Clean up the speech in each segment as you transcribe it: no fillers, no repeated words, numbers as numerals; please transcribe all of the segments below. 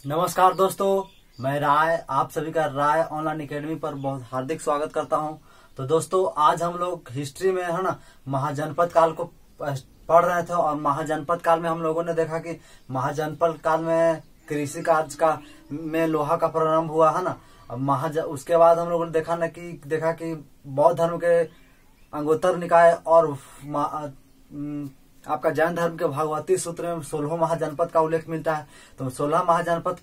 नमस्कार दोस्तों, मैं राय आप सभी का राय ऑनलाइन एकेडमी पर बहुत हार्दिक स्वागत करता हूं। तो दोस्तों, आज हम लोग हिस्ट्री में है ना महाजनपद काल को पढ़ रहे थे और महाजनपद काल में हम लोगों ने देखा कि महाजनपद काल में कृषि कार्य का में लोहा का प्रारंभ हुआ है ना। उसके बाद हम लोगों ने देखा कि बौद्ध धर्म के अंगोत्तर निकाय और आपका जैन धर्म के भगवती सूत्र में 16 महाजनपद का उल्लेख मिलता है। तो 16 महाजनपद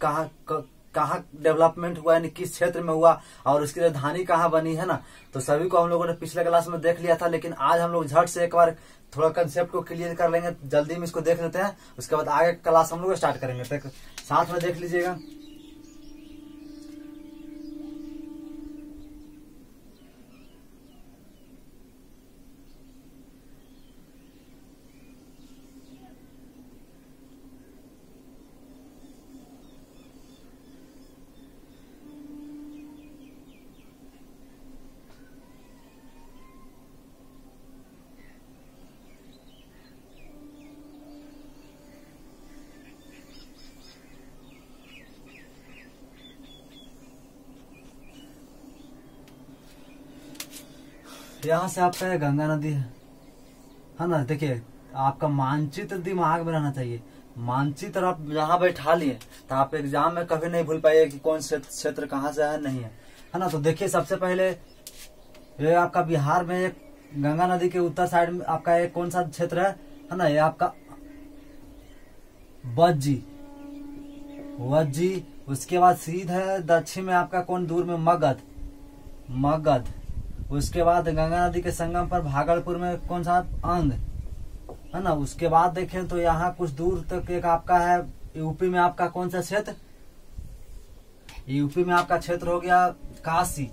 कहाँ डेवलपमेंट हुआ, यानी किस क्षेत्र में हुआ और उसकी राजधानी कहाँ बनी है ना। तो सभी को हम लोगों ने पिछले क्लास में देख लिया था, लेकिन आज हम लोग झट से एक बार थोड़ा कंसेप्ट को क्लियर कर लेंगे। जल्दी में इसको देख लेते हैं, उसके बाद आगे क्लास हम लोग स्टार्ट करेंगे। तो साथ में देख लीजिएगा। यहाँ से आपका ये गंगा नदी है ना। देखिए, आपका मानचित्र दिमाग में रहना चाहिए। मानचित्र आप जहाँ बैठा लिए तो आप एग्जाम में कभी नहीं भूल पाइए कि कौन क्षेत्र कहाँ से है, नहीं है ना। तो देखिए, सबसे पहले ये आपका बिहार में एक गंगा नदी के उत्तर साइड में आपका एक कौन सा क्षेत्र है ना। ये आपका वज्जी। उसके बाद सीधा दक्षिण में आपका कौन दूर में मगध। उसके बाद गंगा नदी के संगम पर भागलपुर में कौन सा अंग है ना। उसके बाद देखें तो यहाँ कुछ दूर तक एक आपका है यूपी में आपका कौन सा क्षेत्र, यूपी में आपका क्षेत्र हो गया काशी।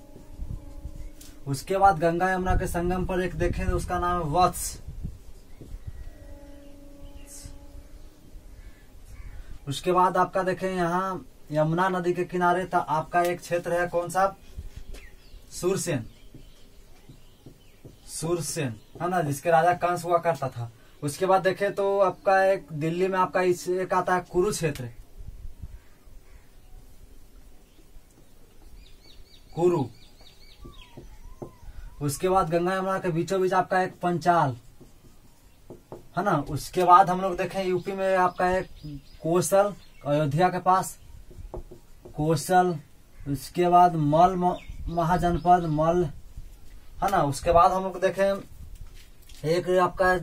उसके बाद गंगा यमुना के संगम पर एक देखें तो उसका नाम है वत्स। उसके बाद आपका देखें यहाँ यमुना नदी के किनारे था आपका एक क्षेत्र है कौन सा, सूरसेन है ना, जिसके राजा कंस हुआ करता था। उसके बाद देखे तो आपका एक दिल्ली में आपका एक आता है कुरुक्षेत्र, कुरु। उसके बाद गंगा यमुना के बीचों बीच आपका एक पंचाल है ना। उसके बाद हम लोग देखें यूपी में आपका एक कौशल, अयोध्या के पास कौशल। उसके बाद मल महाजनपद मल है ना। उसके बाद हम लोग देखें एक आपका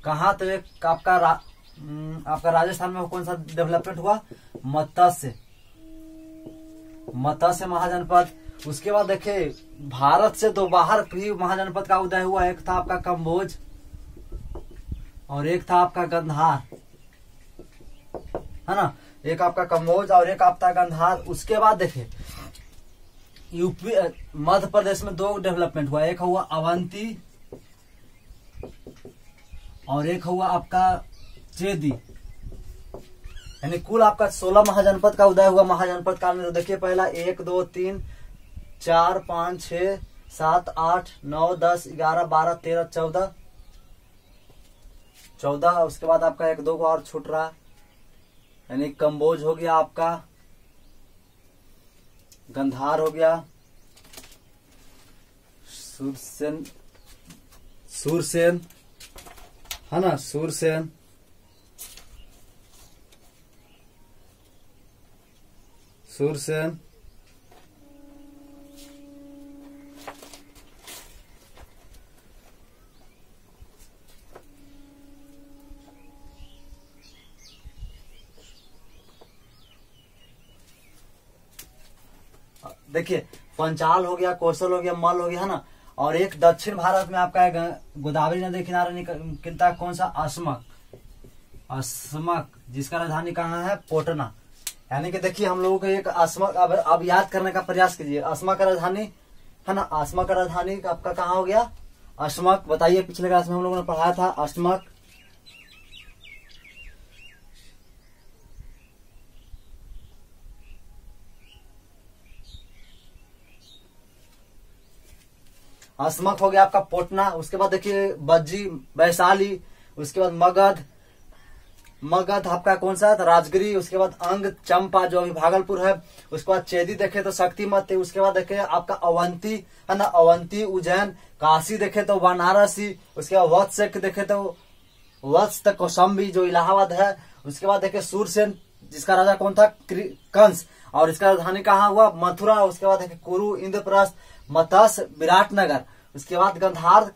कहा तो एक आपका राजस्थान में कौन सा डेवलपमेंट हुआ, मत्स्य महाजनपद। उसके बाद देखे भारत से दो बाहर भी महाजनपद का उदय हुआ। एक था आपका कम्बोज और एक था आपका गंधार है ना। एक आपका कम्बोज और एक आपका गंधार। उसके बाद देखे यूपी मध्य प्रदेश में दो डेवलपमेंट हुआ। एक हुआ अवंती और एक हुआ आपका चेदी। यानी कुल आपका 16 महाजनपद का उदय हुआ महाजनपद काल में। तो देखिए, पहला 1 2 3 4 5 6 7 8 9 10 11 12 13 14। उसके बाद आपका 1 2 और छूट रहा, यानी कम्बोज हो गया, आपका गंधार हो गया, सूरसेन है ना, सूरसेन। देखिए, पंचाल हो गया, कौशल हो गया, मल हो गया है ना। और एक दक्षिण भारत में आपका गोदावरी नदी किनारे निकलता है कौन सा, अस्मक, जिसका राजधानी कहाँ है, पटना। यानी कि देखिए, हम लोगों को एक अस्मक अब याद करने का प्रयास कीजिए। अस्मक का राजधानी है ना, अस्मक का राजधानी आपका कहाँ हो गया, अस्मक। बताइए, पिछले क्लास में हम लोगों ने पढ़ाया था अस्मक। अस्मक हो गया आपका पटना। उसके बाद देखिए वैशाली। उसके बाद मगध मगध आपका कौन सा है, राजगिरी। उसके बाद अंग चंपा जो अभी भागलपुर है। उसके बाद चेदी देखे तो शक्तिमती। उसके बाद देखे आपका अवंती है ना, अवंती उज्जैन। काशी देखे तो वाराणसी। उसके बाद वत्स देखे तो वत्स कौशाम्बी जो इलाहाबाद है। उसके बाद देखे सूरसेन जिसका राजा कौन था, कंस, और इसका राजधानी कहाँ हुआ, मथुरा। उसके बाद देखे कुरु, इंद्रप्रस्थ, मत्स्य, विराटनगर। उसके बाद गंधार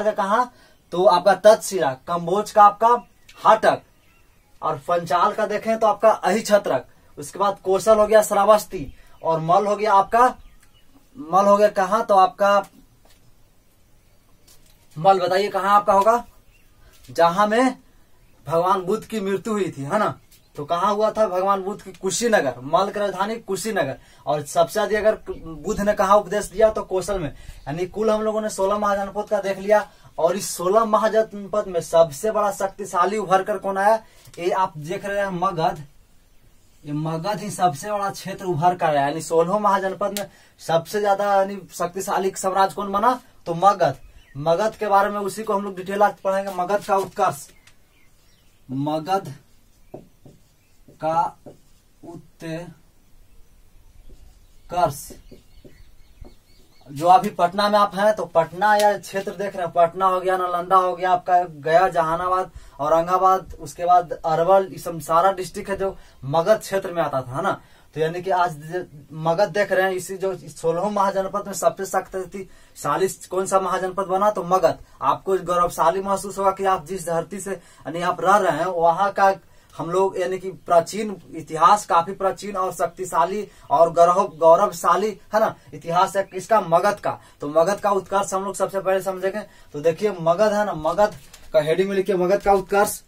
का कहा तो आपका तक्षशिला। कम्बोज का आपका हाटक, और पंचाल का देखें तो आपका अहिछत्रक। उसके बाद कौशल हो गया श्रावस्ती, और मल हो गया कहाँ तो आपका मल बताइए कहाँ आपका होगा, जहां में भगवान बुद्ध की मृत्यु हुई थी, है ना। तो कहाँ हुआ था भगवान बुद्ध की, कुशीनगर। मल की राजधानी कुशीनगर। और सबसे ज्यादा अगर बुद्ध ने कहा उपदेश दिया तो कौशल में। यानी कुल हम लोगों ने 16 महाजनपद का देख लिया। और इस 16 महाजनपद में सबसे बड़ा शक्तिशाली उभर कर कौन आया, ये आप देख रहे हैं मगध। ये मगध ही सबसे बड़ा क्षेत्र उभर कर आया। यानी 16 महाजनपद में सबसे ज्यादा यानी शक्तिशाली साम्राज्य कौन बना, तो मगध। मगध के बारे में उसी को हम लोग डिटेल आज पढ़ेंगे। मगध का उत्कर्ष, मगध का उत्कर्ष। जो अभी पटना में आप हैं तो पटना या क्षेत्र देख रहे हैं, पटना हो गया, नालंदा हो गया, आपका गया, जहानाबाद, औरंगाबाद, उसके बाद अरवल, ये सब सारा डिस्ट्रिक्ट है जो मगध क्षेत्र में आता था, है ना। तो यानी कि आज मगध देख रहे हैं, इसी जो 16 महाजनपद में सबसे शक्तिशाली कौन सा महाजनपद बना, तो मगध। आपको गौरवशाली महसूस होगा कि आप जिस धरती से यानी आप रह रहे हैं वहां का हम लोग यानी कि प्राचीन इतिहास, काफी प्राचीन और शक्तिशाली और गौरवशाली, है ना, इतिहास है किसका, मगध का। तो मगध का उत्कर्ष हम लोग सबसे पहले समझेंगे। तो देखिए मगध है ना, मगध का हेडिंग में लिखिए मगध का उत्कर्ष।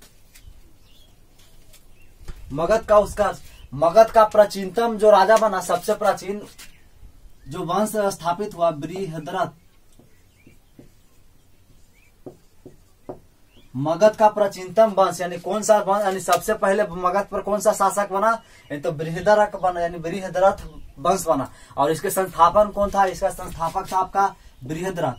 मगध का उत्कर्ष, मगध का प्राचीनतम जो राजा बना, सबसे प्राचीन जो वंश स्थापित हुआ, बृहद्रथ। मगध का प्राचीनतम वंश यानी कौन सा वंश, यानी सबसे पहले मगध पर कौन सा शासक बना, तो बृहद्रथ बना, यानी बृहद्रथ वंश बना। और इसके संस्थापन कौन था, इसका संस्थापक था आपका बृहद्रथ,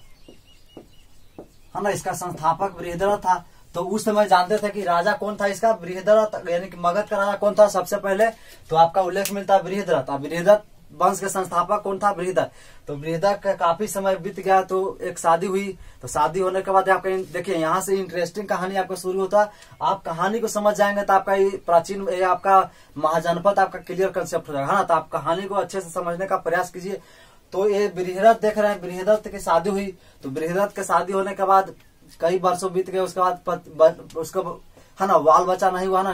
है ना। इसका संस्थापक बृहद्रथ था। तो उस समय जानते थे कि राजा कौन था इसका, बृहद्रथ, यानी कि मगध का राजा कौन था सबसे पहले, तो आपका उल्लेख मिलता है बृहद्रथ। और बृहद्रथ वंश के संस्थापक कौन था, बृहद्रथ। तो बृहद्रथ का काफी समय बीत गया तो एक शादी हुई। तो शादी होने के बाद आपका देखिए यहाँ से इंटरेस्टिंग कहानी आपका शुरू होता है। आप कहानी को समझ जाएंगे तो आपका ये प्राचीन आपका महाजनपद आपका क्लियर कंसेप्ट हो जाएगा, है ना। तो आप कहानी को अच्छे से समझने का प्रयास कीजिए। तो ये बृहद्रथ देख रहे हैं, बृहद्रथ की शादी हुई। तो बृहद्रथ के शादी होने के बाद कई वर्षों बीत गए, उसके बाद उसका है ना बाल बच्चा नहीं हुआ ना,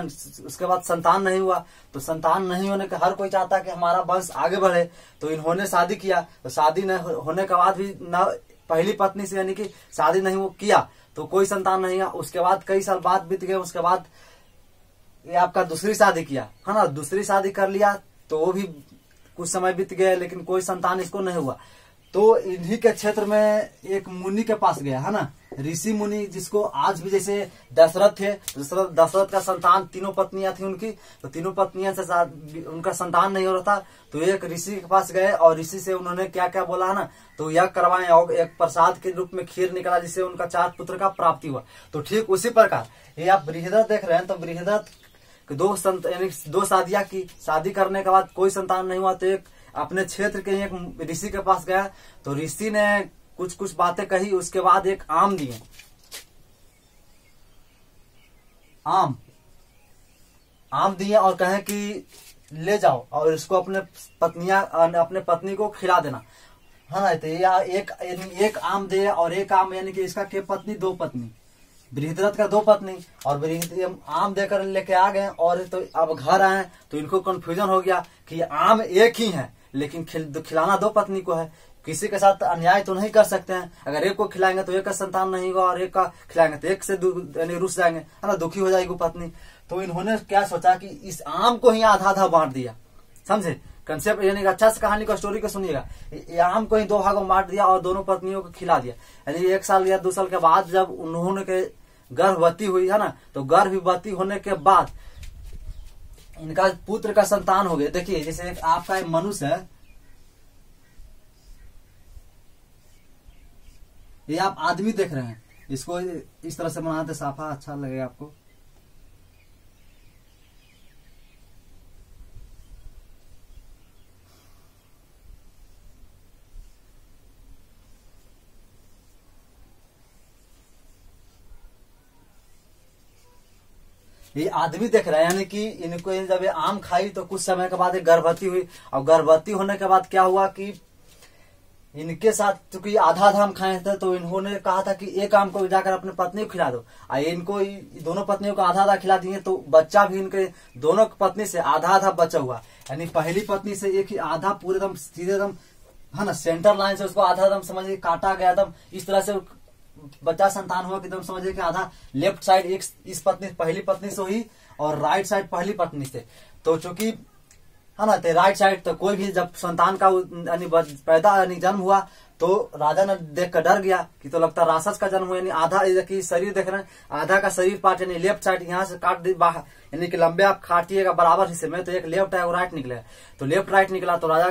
उसके बाद संतान नहीं हुआ। तो संतान नहीं होने का हर कोई चाहता है कि हमारा वंश आगे बढ़े। तो इन्होंने शादी किया। तो शादी न होने के बाद भी न पहली पत्नी से यानी कि शादी नहीं वो किया तो कोई संतान नहीं हुआ। उसके बाद कई साल बाद बीत गए, उसके बाद ये आपका दूसरी शादी किया, है ना। दूसरी शादी कर लिया तो वो भी कुछ समय बीत गया लेकिन कोई संतान इसको नहीं हुआ। तो इन्हीं के क्षेत्र में एक मुनि के पास गया, है ना, ऋषि मुनि, जिसको आज भी जैसे दशरथ थे, दशरथ का संतान तीनों पत्नियां थी उनकी। तो तीनों पत्नियां से उनका संतान नहीं हो रहा था। तो एक ऋषि के पास गए और ऋषि से उन्होंने क्या क्या बोला, है ना, तो यज्ञ करवाए और एक प्रसाद के रूप में खीर निकला जिससे उनका 4 पुत्र का प्राप्ति हुआ। तो ठीक उसी प्रकार ये आप बृहद्रथ देख रहे हैं। तो बृहद्रथ यानी 2 शादियां की, शादी करने के बाद कोई संतान नहीं हुआ। तो एक अपने क्षेत्र के एक ऋषि के पास गया। तो ऋषि ने कुछ कुछ बातें कही, उसके बाद एक आम दिए, आम दिए और कहे कि ले जाओ और इसको अपने पत्नी को खिला देना, है ना। तो एक आम दे और एक आम, यानी कि इसका के पत्नी 2 पत्नी, बृहद्रथ का 2 पत्नी। और आम देकर लेके आ गए और तो अब घर आए तो इनको कंफ्यूजन हो गया कि आम एक ही है लेकिन खिलाना 2 पत्नी को है। किसी के साथ अन्याय तो नहीं कर सकते हैं। अगर एक को खिलाएंगे तो एक का संतान नहीं होगा और एक का खिलाएंगे तो एक से यानी रुस जाएंगे, है ना, दुखी हो जाएगी पत्नी। तो इन्होंने क्या सोचा कि इस आम को ही आधा आधा बांट दिया, समझे कंसेप्ट। यानी अच्छा से कहानी का स्टोरी को सुनिएगा। ये आम को ही 2 भागों में बांट दिया और दोनों पत्नियों को खिला दिया। यानी 1 साल या 2 साल के बाद जब उन्होंने के गर्भवती हुई, है ना, तो गर्भवती होने के बाद इनका पुत्र का संतान हो गया। देखिए जैसे आपका एक मनुष्य है, ये आप आदमी देख रहे हैं, इसको इस तरह से बनाते साफा अच्छा लगेगा आपको। ये आदमी देख रहे हैं, यानी कि इनको जब ये आम खाई तो कुछ समय के बाद ये गर्भवती हुई, और गर्भवती होने के बाद क्या हुआ कि इनके साथ चूंकि आधा आधा आम खाए थे, तो इन्होंने कहा था कि एक आम को जाकर अपने पत्नी को खिला दो। इनको दोनों पत्नियों को आधा आधा खिला दिए, तो बच्चा भी इनके दोनों पत्नी से आधा आधा बचा हुआ, यानी पहली पत्नी से एक ही आधा पूरे एकदम सीधे एकदम है ना सेंटर लाइन से उसको आधा एकदम समझिए काटा गया, एकदम इस तरह से बच्चा संतान हुआ कि एकदम समझिए कि आधा लेफ्ट साइड एक इस पत्नी पहली पत्नी से हुई और राइट साइड पहली पत्नी से। तो चूंकि है ना तो राइट साइड, तो कोई भी जब संतान का यानी पैदा यानी जन्म हुआ तो राजा ने देख कर डर गया कि तो लगता राक्षस का जन्म हुआ, यानी आधा की शरीर देख रहे हैं, आधा का शरीर पार्ट यानी लेफ्ट साइड यहाँ से काट दी बाहर, यानी कि लंबे आप काटिएगा बराबर हिस्से में, तो एक लेफ्ट है वो राइट निकले, तो लेफ्ट राइट निकला, तो राजा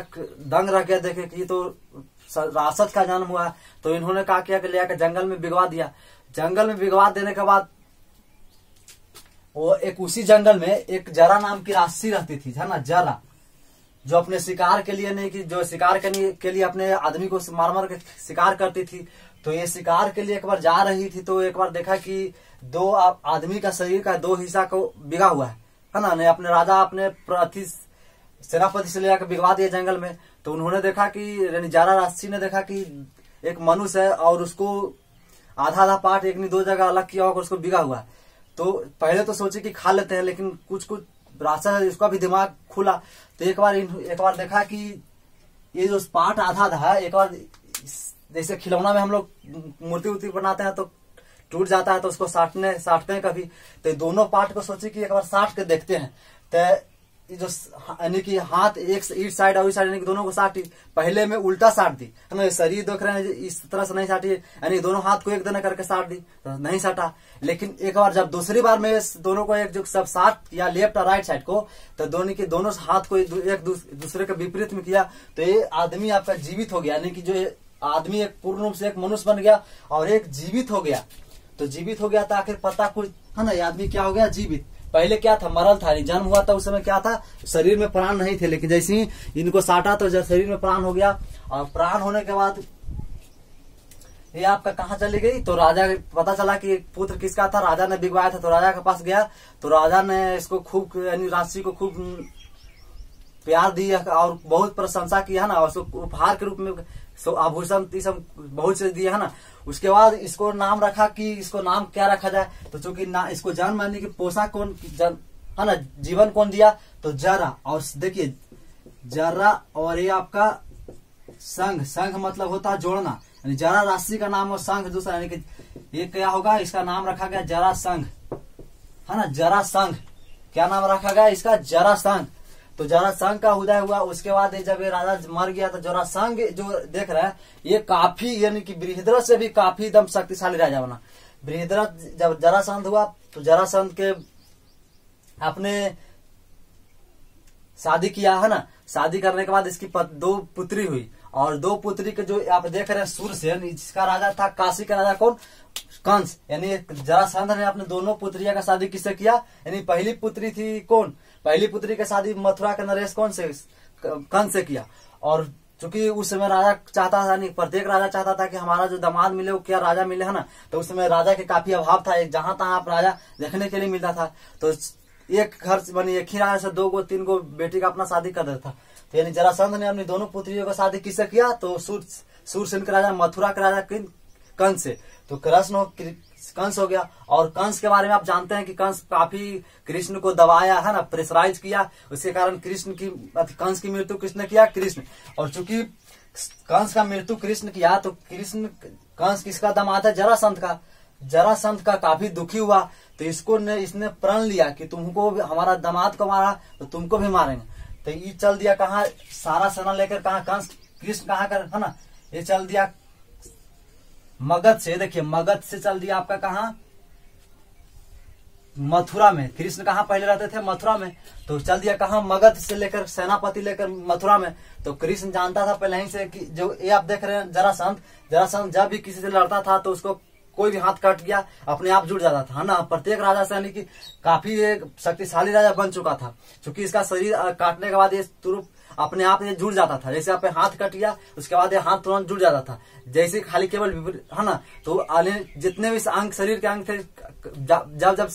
दंग रह गया देखे कि तो राक्षस का जन्म हुआ। तो इन्होंने कहा किया कि ले आकर जंगल में बिगवा दिया। जंगल में बिगवा देने के बाद वो एक उसी जंगल में एक जरा नाम की राक्षसी रहती थी, है ना, जरा, जो अपने शिकार के लिए नहीं कि जो शिकार के लिए अपने आदमी को मार मार के शिकार करती थी। तो ये शिकार के लिए एक बार जा रही थी, तो एक बार देखा कि दो आदमी का शरीर का दो हिस्सा को बिगा हुआ है ना, ने अपने राजा अपने सेनापति से ले जाकर बिगवा दिया जंगल में। तो उन्होंने देखा कि जारा राक्षसी ने देखा कि एक मनुष्य है और उसको आधा आधा पार्ट एक नहीं दो जगह अलग किया होगा, उसको बिगा हुआ है। तो पहले तो सोचे कि खा लेते हैं, लेकिन कुछ कुछ राक्षस है इसका भी दिमाग खुला, तो एक बार देखा कि ये जो पार्ट आधा आधा है, एक बार जैसे खिलौना में हम लोग मूर्ति वूर्ति बनाते हैं तो टूट जाता है, तो उसको साटते हैं कभी, तो दोनों पार्ट को सोचे कि एक बार साट के देखते हैं। तो जो यानी कि हाथ एक साइड और इस साइड, यानी कि दोनों को साटी, पहले में उल्टा साट दी, है ना, शरीर देख रहे हैं इस तरह से नहीं साटी, यानी दोनों हाथ को एक देना करके साट दी, तो नहीं साटा। लेकिन एक बार जब दूसरी बार में दोनों को एक जो सब साट किया लेफ्ट और राइट साइड को, तो दोनों हाथ को एक दूसरे के विपरीत में किया, तो ये आदमी आपका जीवित हो गया, यानी कि जो आदमी एक पूर्ण रूप से एक मनुष्य बन गया और एक जीवित हो गया। तो जीवित हो गया था, आखिर पता कुछ है ना, ये आदमी क्या हो गया, जीवित। पहले क्या था, मरल था, जन्म हुआ था उस समय क्या था, शरीर में प्राण नहीं थे, लेकिन जैसे ही इनको साटा तो शरीर में प्राण हो गया। और प्राण होने के बाद ये आपका कहाँ चली गई, तो राजा पता चला कि पुत्र किसका था, राजा ने बिगवाया था, तो राजा के पास गया, तो राजा ने इसको खूब यानी राशि को खूब प्यार दिया और बहुत प्रशंसा किया, है ना, और उसको उपहार के रूप में आभूषण सब बहुत से दिए, है ना। उसके बाद इसको नाम रखा कि इसको नाम क्या रखा जाए, तो चूंकि इसको जन्म यानी कि पोषा कौन है ना, जीवन कौन दिया, तो जरा। और देखिए जरा और ये आपका संघ मतलब होता है जोड़ना, यानी जरा राशि का नाम और संघ दूसरा, यानी कि ये क्या होगा, इसका नाम रखा गया जरा संघ, है ना, जरा संघ। क्या नाम रखा गया इसका, जरा संघ। तो जरासंध का उदय हुआ। उसके बाद जब ये राजा मर गया तो जरासंध जो देख रहा है ये काफी यानी कि बृहद्रथ से भी काफी एकदम शक्तिशाली राजा बना। बृहद्रथ जब जरासंध हुआ तो जरासंध के अपने शादी किया, है ना। शादी करने के बाद इसकी दो पुत्री हुई और दो पुत्री के जो आप देख रहे हैं सूरसेन, इसका राजा था काशी का राजा कौन, कंस। यानी जरासंध ने अपने दोनों पुत्रियों का शादी किससे किया, यानी पहली पुत्री थी कौन, पहली पुत्री की शादी मथुरा के नरेश कौन से, कंस से किया। और चूंकि उस समय राजा चाहता था, नहीं प्रत्येक राजा चाहता था कि हमारा जो दामाद मिले वो क्या राजा मिले, है ना। तो उस समय राजा के काफी अभाव था, जहां तहां आप राजा देखने के लिए मिलता था। तो एक घर बनी एक ही राजा से 2 को 3 को बेटी का अपना शादी कर देता था। तो यानी जरासंध ने अपनी दोनों पुत्रियों का शादी किससे किया, तो सूरसेन के राजा मथुरा के राजा कंस से। तो कंस हो गया। और कंस के बारे में आप जानते हैं कि कंस काफी कृष्ण को दबाया, है ना, प्रेशराइज किया। उसके कारण कंस की मृत्यु किसने किया, कृष्ण। और चूंकि कंस का मृत्यु कृष्ण किया तो कंस किसका दामाद है, जरासंध का। जरासंध का काफी दुखी हुआ तो इसने प्रण लिया कि तुमको हमारा दामाद को मारा तो तुमको भी मारेंगे। तो ये चल दिया कहाँ, सारा सेना लेकर कहा कंस, कृष्ण कहाँ कर, है ना, ये चल दिया मगध से। देखिए मगध से चल दिया आपका कहा, मथुरा में। कृष्ण कहाँ पहले रहते थे, मथुरा में। तो चल दिया कहा, मगध से लेकर सेनापति लेकर मथुरा में। तो कृष्ण जानता था पहले ही से कि जो ये आप देख रहे हैं जरासंध जब भी किसी से लड़ता था तो उसको कोई भी हाथ कट गया अपने आप जुड़ जाता था, है ना। प्रत्येक राजा से यानी कि काफी एक शक्तिशाली राजा बन चुका था, क्योंकि इसका शरीर काटने के बाद ये तुरंत अपने आप ये जुड़ जाता था। जैसे आपने हाथ कट गया उसके बाद ये हाथ तुरंत जुड़ जाता था, जैसे खाली केवल, है ना। तो जितने भी अंग शरीर के अंग थे, जब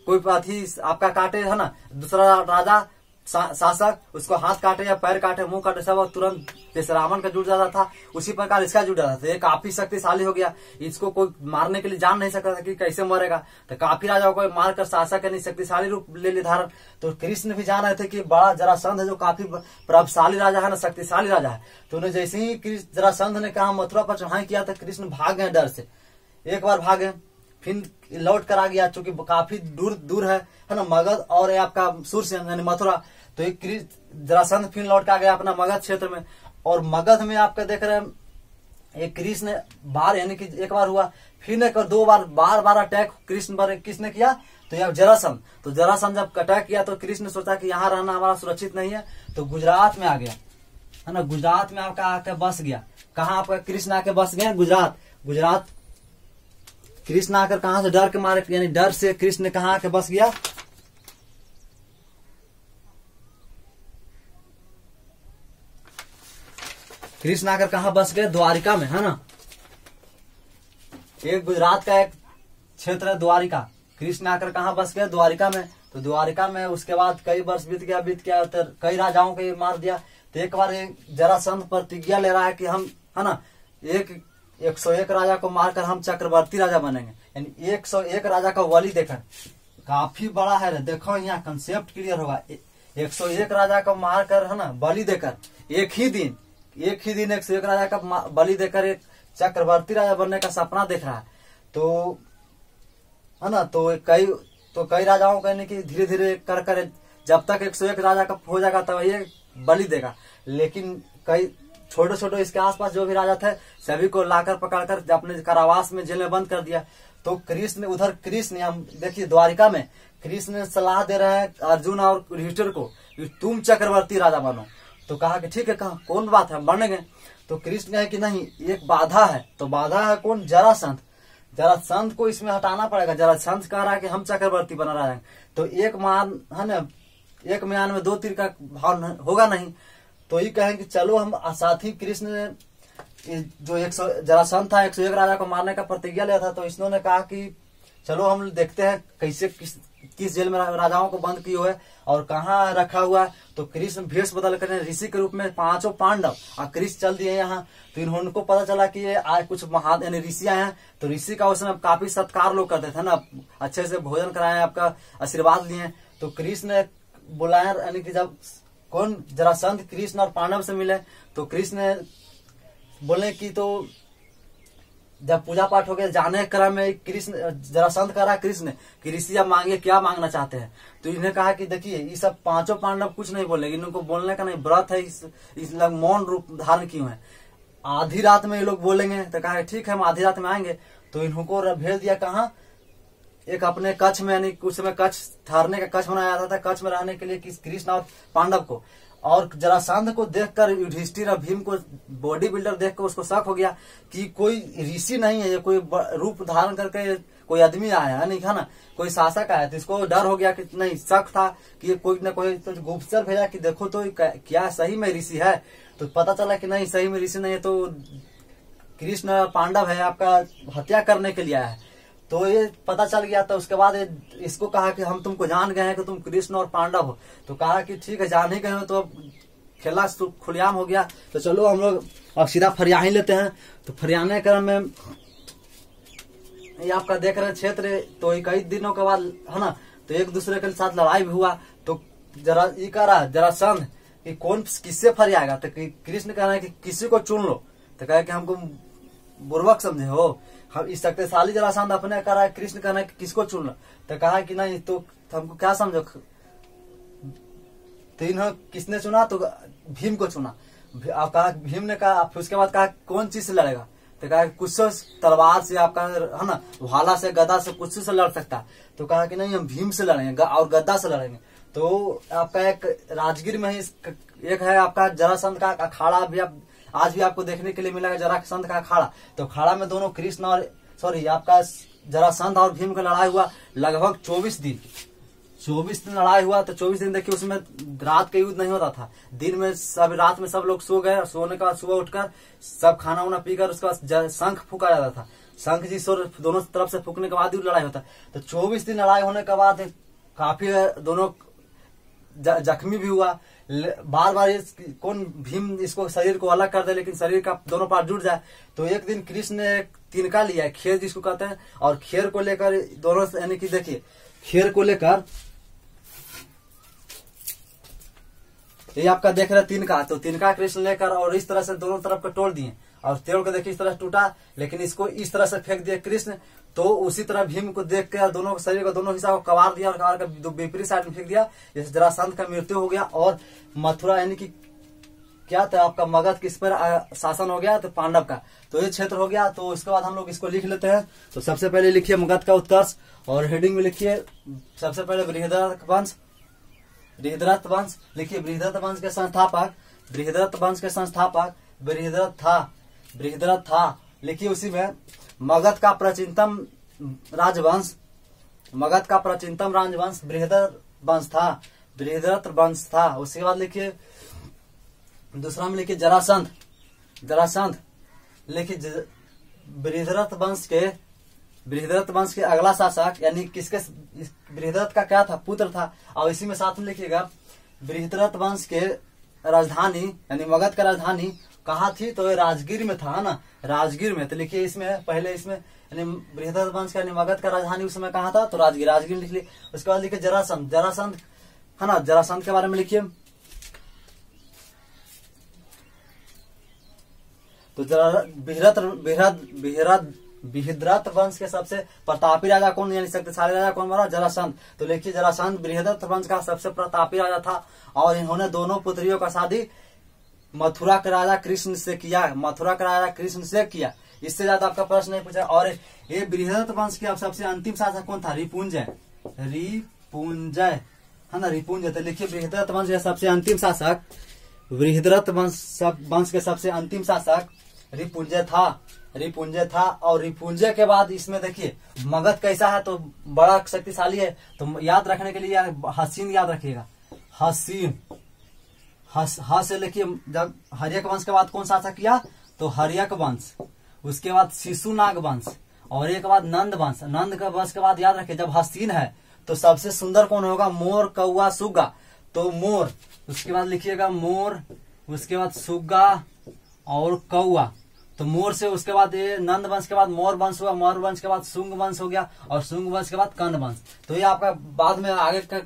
कोई पाथी आपका काटे है ना, दूसरा राजा शासक उसको हाथ काटे या पैर काटे, मुंह काटे, सब तुरंत जैसे रावण का जुट जाता था उसी प्रकार इसका जुट जाता था। ये काफी शक्तिशाली हो गया, इसको कोई मारने के लिए जान नहीं सकता था कि कैसे मरेगा। तो काफी राजाओं को मारकर शासक यानी शक्तिशाली रूप ले लिया धारण। तो कृष्ण भी जान रहे थे कि बड़ा जरासंध है जो काफी प्रभावशाली राजा है ना, शक्तिशाली राजा है। तो उन्हें जैसे ही जरासंध ने कहा मथुरा पर चढ़ाई किया तो कृष्ण भाग गए डर से। एक बार भागे फिर लौट कर आ गया, चूंकि काफी दूर है ना मगध और आपका सूरसेन यानी मथुरा। तो एक जरासंध फिर लौट के आ गया अपना मगध क्षेत्र में। और मगध में आपका देख रहे हैं एक कृष्ण बार यानी कि एक बार हुआ, फिर एक और दो बार बार अटैक कृष्ण पर किसने किया, तो यह जरासंध। तो जरासंध जब अटैक किया तो कृष्ण ने सोचा कि यहाँ रहना हमारा सुरक्षित नहीं है, तो गुजरात में आ गया है ना। गुजरात में आपका आके बस गया। कहाँ आपका कृष्ण आके बस गया, गुजरात। कृष्ण आकर कहां से डर के मारे यानी डर से कृष्ण ने कहा आके बस गया, कृष्ण आकर कहा बस गए, द्वारिका में है ना। एक गुजरात का एक क्षेत्र है द्वारिका। कृष्ण आकर कहा बस गए, द्वारिका में। तो द्वारिका में उसके बाद कई वर्ष बीत गया तो कई राजाओं को मार दिया। तो एक बार जरासंध प्रतिज्ञा ले रहा है कि हम है ना 101 राजा को मारकर हम चक्रवर्ती राजा बनेंगे, यानी 101 राजा का बलि देकर। काफी बड़ा है, देखो यहाँ कंसेप्ट क्लियर होगा। 101 राजा को मारकर है ना बलि देकर एक ही दिन 101 राजा का बलि देकर एक चक्रवर्ती राजा बनने का सपना देख रहा है। तो है ना, तो कई राजाओं का कि धीरे धीरे कर जब तक 101 राजा का हो जाएगा तब ये बलि देगा। लेकिन कई छोटे इसके आसपास जो भी राजा थे सभी को लाकर पकड़कर अपने कारावास में जेल में बंद कर दिया। तो कृष्ण हम देखिए द्वारिका में कृष्ण ने सलाह दे रहे हैं अर्जुन और युधिष्ठिर को कि तुम चक्रवर्ती राजा बनो। तो कहा कि ठीक है, कहा कौन बात है, हम बनेंगे। तो कृष्ण कहे कि नहीं, एक बाधा है। तो बाधा है कौन, जरासंध को इसमें हटाना पड़ेगा। जरासंध कह रहा है कि हम चक्रवर्ती बना रहे हैं। तो एक मान है ना, एक म्यान में दो तीर का भाव होगा नहीं। तो ये कहें कि चलो हम साथ ही कृष्ण ने जो जरासंध था 101 राजा को मारने का प्रतिज्ञा लिया था। तो इसने कहा कि चलो हम देखते हैं कैसे किस जेल में राजाओं को बंद किए हुए और कहाँ रखा हुआ है। तो कृष्ण भेष बदल कर ऋषि के रूप में 5 पांडव और कृष्ण चल दिए यहाँ। तो इनको पता चला कि ये आज कुछ महान यानी ऋषि आए हैं। तो ऋषि का उसमें काफी सत्कार लोग करते थे ना, अच्छे से भोजन कराए, आपका आशीर्वाद लिए। तो कृष्ण ने बुलाया यानी कि जब कौन जरासंध कृष्ण और पांडव से मिले तो कृष्ण ने बोले कि तो जब पूजा पाठ हो गया जाने क्रम में कृष्ण जरासंध कह रहा है कृष्ण कि ऋषि अब मांगे क्या मांगना चाहते हैं। तो इन्हें कहा कि देखिए ये सब 5 पांडव कुछ नहीं बोलेंगे, इनको बोलने का नहीं, व्रत है, इस लोग मौन रूप धारण किए हैं। आधी रात में ये लोग बोलेंगे। तो कहा ठीक है हम आधी रात में आएंगे। तो इनको भेज दिया कहाँ, एक अपने कच्छ में, यानी उस समय कच्छ ठहरने का कच्छ बनाया जाता था, कच्छ में रहने के लिए कृष्ण और पांडव को। और जरासंध को देखकर युधिष्ठिर और भीम को बॉडी बिल्डर देखकर उसको शक हो गया कि कोई ऋषि नहीं है, ये कोई रूप धारण करके कोई आदमी आया है, नहीं है ना, कोई शासक आया। तो इसको डर हो गया कि नहीं, शक था कि ये कोई न कोई तो गुप्तचर भेजा कि देखो तो क्या सही में ऋषि है। तो पता चला कि नहीं, सही में ऋषि नहीं है, तो कृष्ण पांडव है, आपका हत्या करने के लिए आया है। तो ये पता चल गया। तो उसके बाद इसको कहा कि हम तुमको जान गए हैं कि तुम कृष्ण और पांडव हो। तो कहा कि ठीक है जान ही गए हो, तो अब खेला खुलेआम हो गया। तो चलो हम लोग अब सीधा फरिया ही लेते हैं। तो फरियाने क्रम में ये आपका देख रहे क्षेत्र, तो कई दिनों के बाद है ना, तो एक दूसरे के साथ लड़ाई भी हुआ। तो जरासंध कि कौन किससे फरियाएगा। तो कृष्ण कह रहे हैं कि किसी को चुन लो। तो कहे कि हमको बुर्बक समझे हो, हम इस शक्तिशाली जरासंध अपने कर रहा है, कृष्ण कहना है कि किसको चुन लो। तो कहा कि नहीं, तो हमको क्या समझो। तो इन्होंने किसने चुना, तो भीम को चुना। आप कहा भीम ने कहा, फिर उसके बाद कहा कौन चीज से लड़ेगा। तो कहा कुछ से तलवार से, आपका है ना, भाला से, गदा से, कुछ से लड़ सकता है। तो कहा कि नहीं हम भीम से लड़ेंगे और गद्दा से लड़ेंगे। तो आपका एक राजगीर में ही एक है आपका जरासंध का अखाड़ा भी आज भी आपको देखने के लिए मिलेगा, जरासंध का अखाड़ा। तो अखाड़ा में दोनों कृष्ण और आपका जरासंध और भीम का लड़ाई हुआ लगभग 24 दिन। 24 दिन लड़ाई हुआ, तो 24 दिन देखिए उसमें रात का युद्ध नहीं होता था। दिन में सब, रात में सब लोग सो गए, और सोने के बाद सुबह उठकर सब खाना वाना पीकर उसके बाद शंख फूका जाता था। शंख जी सुर दोनों तरफ से फूकने के बाद ही लड़ाई होता। तो 24 दिन लड़ाई होने के बाद काफी दोनों जख्मी भी हुआ। बार बार कौन भीम इसको शरीर को अलग कर दे, लेकिन शरीर का दोनों पार्ट जुड़ जाए। तो एक दिन कृष्ण ने एक तिनका लिया, खेर जिसको कहते हैं, और खेर को लेकर दोनों, यानी कि देखिए खेर को लेकर ये आपका देख रहे तिनका, तो तिनका कृष्ण लेकर और इस तरह से दोनों तरफ को तोड़ दिए, और तोड़ के देखिए इस तरह टूटा, लेकिन इसको इस तरह से फेंक दिए कृष्ण। तो उसी तरह भीम को देख कर दोनों शरीर को दोनों हिस्सा को कबार दिया, और कबार का विपरीत साइड में फेंक दिया, जैसे जरासंध का मृत्यु हो गया। और मथुरा यानी कि क्या था आपका मगध किस पर शासन हो गया, तो पांडव का। तो ये क्षेत्र हो गया। तो इसके बाद हम लोग इसको लिख लेते हैं। तो सबसे पहले लिखिए मगध का उत्कर्ष, और हेडिंग में लिखिए सबसे पहले बृहद्रथ वंश। बृहद्रथ वंश लिखिए, बृहद्रथ वंश के संस्थापक, बृहद्रथ वंश के संस्थापक बृहद्रथ था। लिखिए उसी में मगध का प्राचीनतम राजवंश, मगध का प्राचीनतम राजवंश बृहद्रथ वंश था, बृहद्रथ वंश था। उसके बाद लिखिए दूसरा में लिखिए जरासंध, जरासंध लिखिए बृहद्रथ वंश के अगला शासक, यानी किसके, बृहद्रथ का क्या था, पुत्र था। और इसी में साथ में लिखिएगा बृहद्रथ वंश के राजधानी, यानी मगध का राजधानी कहाँ थी, तो राजगीर में था ना, राजगीर में। तो लिखिए इसमें पहले इसमें यानी बृहद्रथ वंश का यानी मगध का राजधानी उस समय कहाँ था, तो राजगीर, राजगीर लिख लिया। उसके बाद लिखिए जरासंध, जरासंध है ना, जरासंध के बारे में लिखिए। तो बृहद्रथ वंश के सबसे प्रतापी राजा कौन, यानी शक्तिशाली राजा कौन बना, जरासंध। तो लिखिए जरासंध बृहद्रथ वंश का सबसे प्रतापी राजा था, और इन्होंने दोनों पुत्रियों का शादी मथुरा के राजा कृष्ण से किया, मथुरा के राजा कृष्ण से किया। इससे ज्यादा आपका प्रश्न नहीं पूछा। और ये बृहद्रथ वंश के अब सबसे अंतिम शासक कौन था, रिपुंजय, रिपुंजय है ना, रिपुंजय। तो लिखिए बृहद्रथ वंश के सबसे अंतिम शासक, बृहद्रथ वंश के सबसे अंतिम शासक रिपुंजय था, रिपुंजय था। और रिपुंजय के बाद इसमें देखिए मगध कैसा है, तो बड़ा शक्तिशाली है। तो याद रखने के लिए हसीन याद रखिएगा, हसीन, ह से लिखिए। जब हर्यक वंश के बाद कौन शासक किया, तो हर्यक वंश, उसके बाद शिशुनाग वंश, और एक बाद नंद वंश। नंद का वंश के बाद याद रखिए जब हसीन है तो सबसे सुंदर कौन होगा, मोर, कौआ, सुग्गा। तो मोर, उसके बाद लिखिएगा मोर, उसके बाद सुग्गा और कौआ। तो मोर से उसके बाद ये नंद वंश के बाद मोर वंश हुआ, मोर वंश के बाद शुंग वंश हो गया, और शुंग वंश के बाद कर्ण वंश। तो ये आपका बाद में आगे का